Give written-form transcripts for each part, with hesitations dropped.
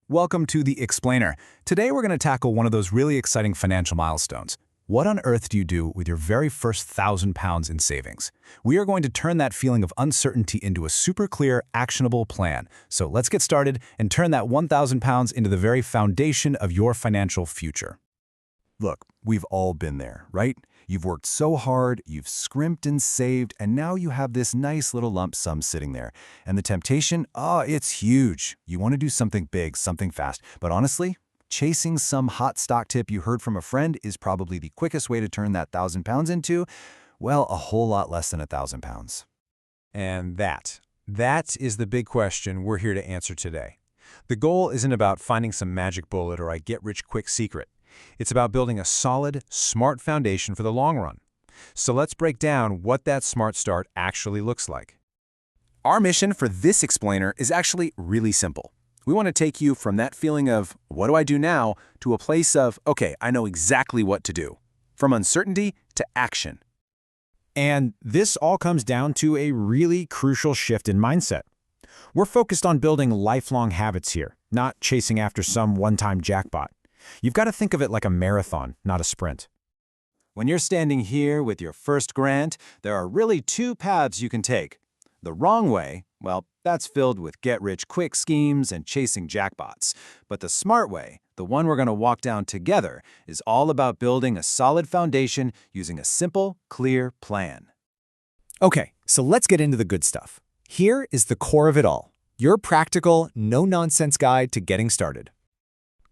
Welcome to The Explainer. Today we're going to tackle one of those really exciting financial milestones. What on earth do you do with your very first £1,000 in savings? We are going to turn that feeling of uncertainty into a super clear, actionable plan. So let's get started and turn that £1,000 into the very foundation of your financial future. Look, we've all been there, right? You've worked so hard, you've scrimped and saved, and now you have this nice little lump sum sitting there. And the temptation, it's huge. You want to do something big, something fast. But honestly, chasing some hot stock tip you heard from a friend is probably the quickest way to turn that £1,000 into, well, a whole lot less than £1,000. And that is the big question we're here to answer today. The goal isn't about finding some magic bullet or get-rich-quick secret. It's about building a solid, smart foundation for the long run. So let's break down what that smart start actually looks like. Our mission for this explainer is actually really simple. We want to take you from that feeling of, what do I do now, to a place of, okay, I know exactly what to do. From uncertainty to action. And this all comes down to a really crucial shift in mindset. We're focused on building lifelong habits here, not chasing after some one-time jackpot. You've got to think of it like a marathon, not a sprint. When you're standing here with your first grant, there are really two paths you can take. The wrong way, well, that's filled with get-rich-quick schemes and chasing jackpots. But the smart way, the one we're going to walk down together, is all about building a solid foundation using a simple, clear plan. Okay, so let's get into the good stuff. Here is the core of it all. Your practical, no-nonsense guide to getting started.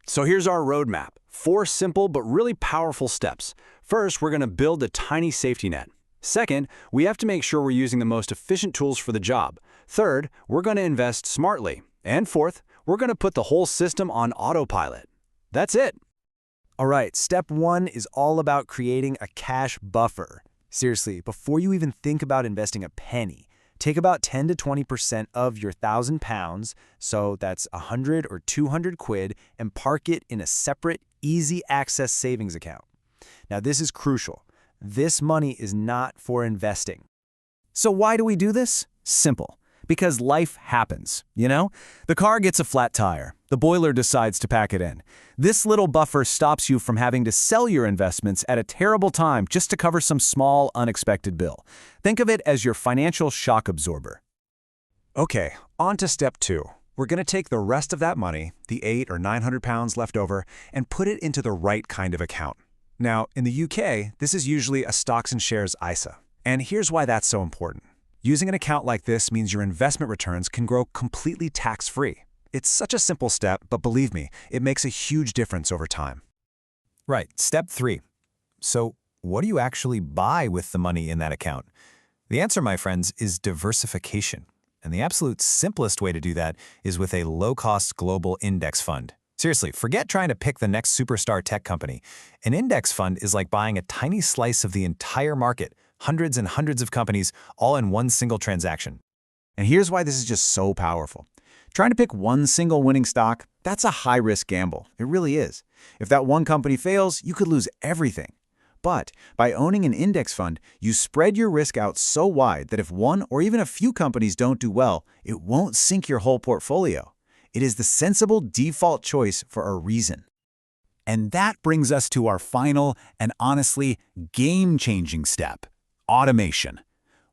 So here's our roadmap. 4 simple but really powerful steps. First, we're going to build a tiny safety net. Second, we have to make sure we're using the most efficient tools for the job. Third, we're going to invest smartly. And fourth, we're going to put the whole system on autopilot. That's it. All right, step 1 is all about creating a cash buffer. Seriously, before you even think about investing a penny, take about 10 to 20% of your £1,000, so that's 100 or 200 quid, and park it in a separate, easy access savings account. Now, this is crucial. This money is not for investing. So why do we do this? Simple. Because life happens, you know? The car gets a flat tire. The boiler decides to pack it in. This little buffer stops you from having to sell your investments at a terrible time just to cover some small, unexpected bill. Think of it as your financial shock absorber. Okay, on to step 2. We're going to take the rest of that money, the £800 or £900 left over, and put it into the right kind of account. Now, in the UK, this is usually a stocks and shares ISA. And here's why that's so important. Using an account like this means your investment returns can grow completely tax-free. It's such a simple step, but believe me, it makes a huge difference over time. Right, step 3. So what do you actually buy with the money in that account? The answer, my friends, is diversification. And the absolute simplest way to do that is with a low-cost global index fund. Seriously, forget trying to pick the next superstar tech company. An index fund is like buying a tiny slice of the entire market, hundreds and hundreds of companies, all in one single transaction. And here's why this is just so powerful. Trying to pick one single winning stock, that's a high-risk gamble. It really is. If that one company fails, you could lose everything. But by owning an index fund, you spread your risk out so wide that if one or even a few companies don't do well, it won't sink your whole portfolio. It is the sensible default choice for a reason. And that brings us to our final and honestly game-changing step. Automation.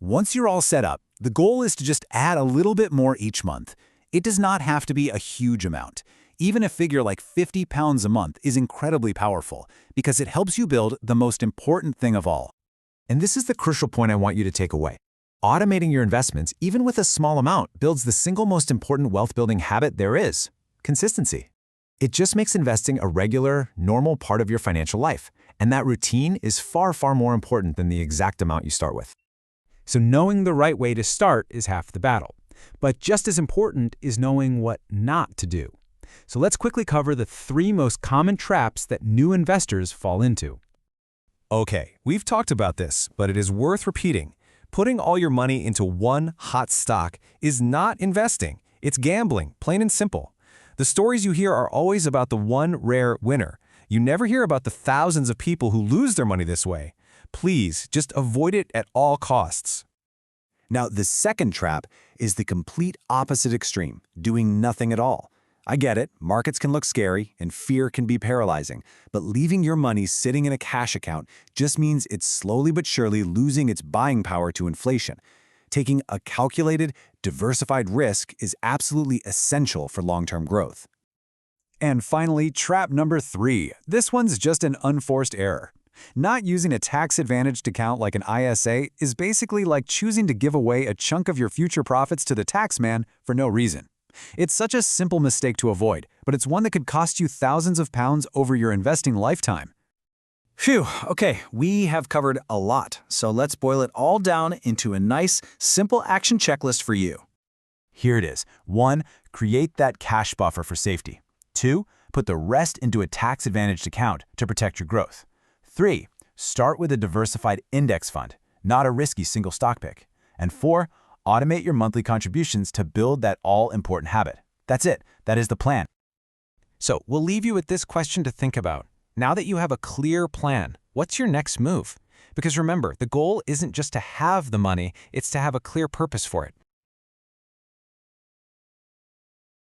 Once you're all set up, the goal is to just add a little bit more each month. It does not have to be a huge amount. Even a figure like £50 a month is incredibly powerful because it helps you build the most important thing of all. And this is the crucial point I want you to take away. Automating your investments, even with a small amount, builds the single most important wealth-building habit there is: consistency. It just makes investing a regular, normal part of your financial life. And that routine is far, far more important than the exact amount you start with. So knowing the right way to start is half the battle. But just as important is knowing what not to do. So let's quickly cover the 3 most common traps that new investors fall into. Okay, we've talked about this, but it is worth repeating. Putting all your money into one hot stock is not investing. It's gambling, plain and simple. The stories you hear are always about the one rare winner. You never hear about the thousands of people who lose their money this way. Please, just avoid it at all costs. Now, the second trap is the complete opposite extreme, doing nothing at all. I get it, markets can look scary and fear can be paralyzing, but leaving your money sitting in a cash account just means it's slowly but surely losing its buying power to inflation. Taking a calculated, diversified risk is absolutely essential for long-term growth. And finally, trap number 3. This one's just an unforced error. Not using a tax-advantaged account like an ISA is basically like choosing to give away a chunk of your future profits to the taxman for no reason. It's such a simple mistake to avoid, but it's one that could cost you thousands of pounds over your investing lifetime. Phew, okay, we have covered a lot, so let's boil it all down into a nice, simple action checklist for you. Here it is. 1. Create that cash buffer for safety. 2. Put the rest into a tax-advantaged account to protect your growth. 3. Start with a diversified index fund, not a risky single stock pick. And 4. Automate your monthly contributions to build that all-important habit. That's it. That is the plan. So we'll leave you with this question to think about. Now that you have a clear plan, what's your next move? Because remember, the goal isn't just to have the money, it's to have a clear purpose for it.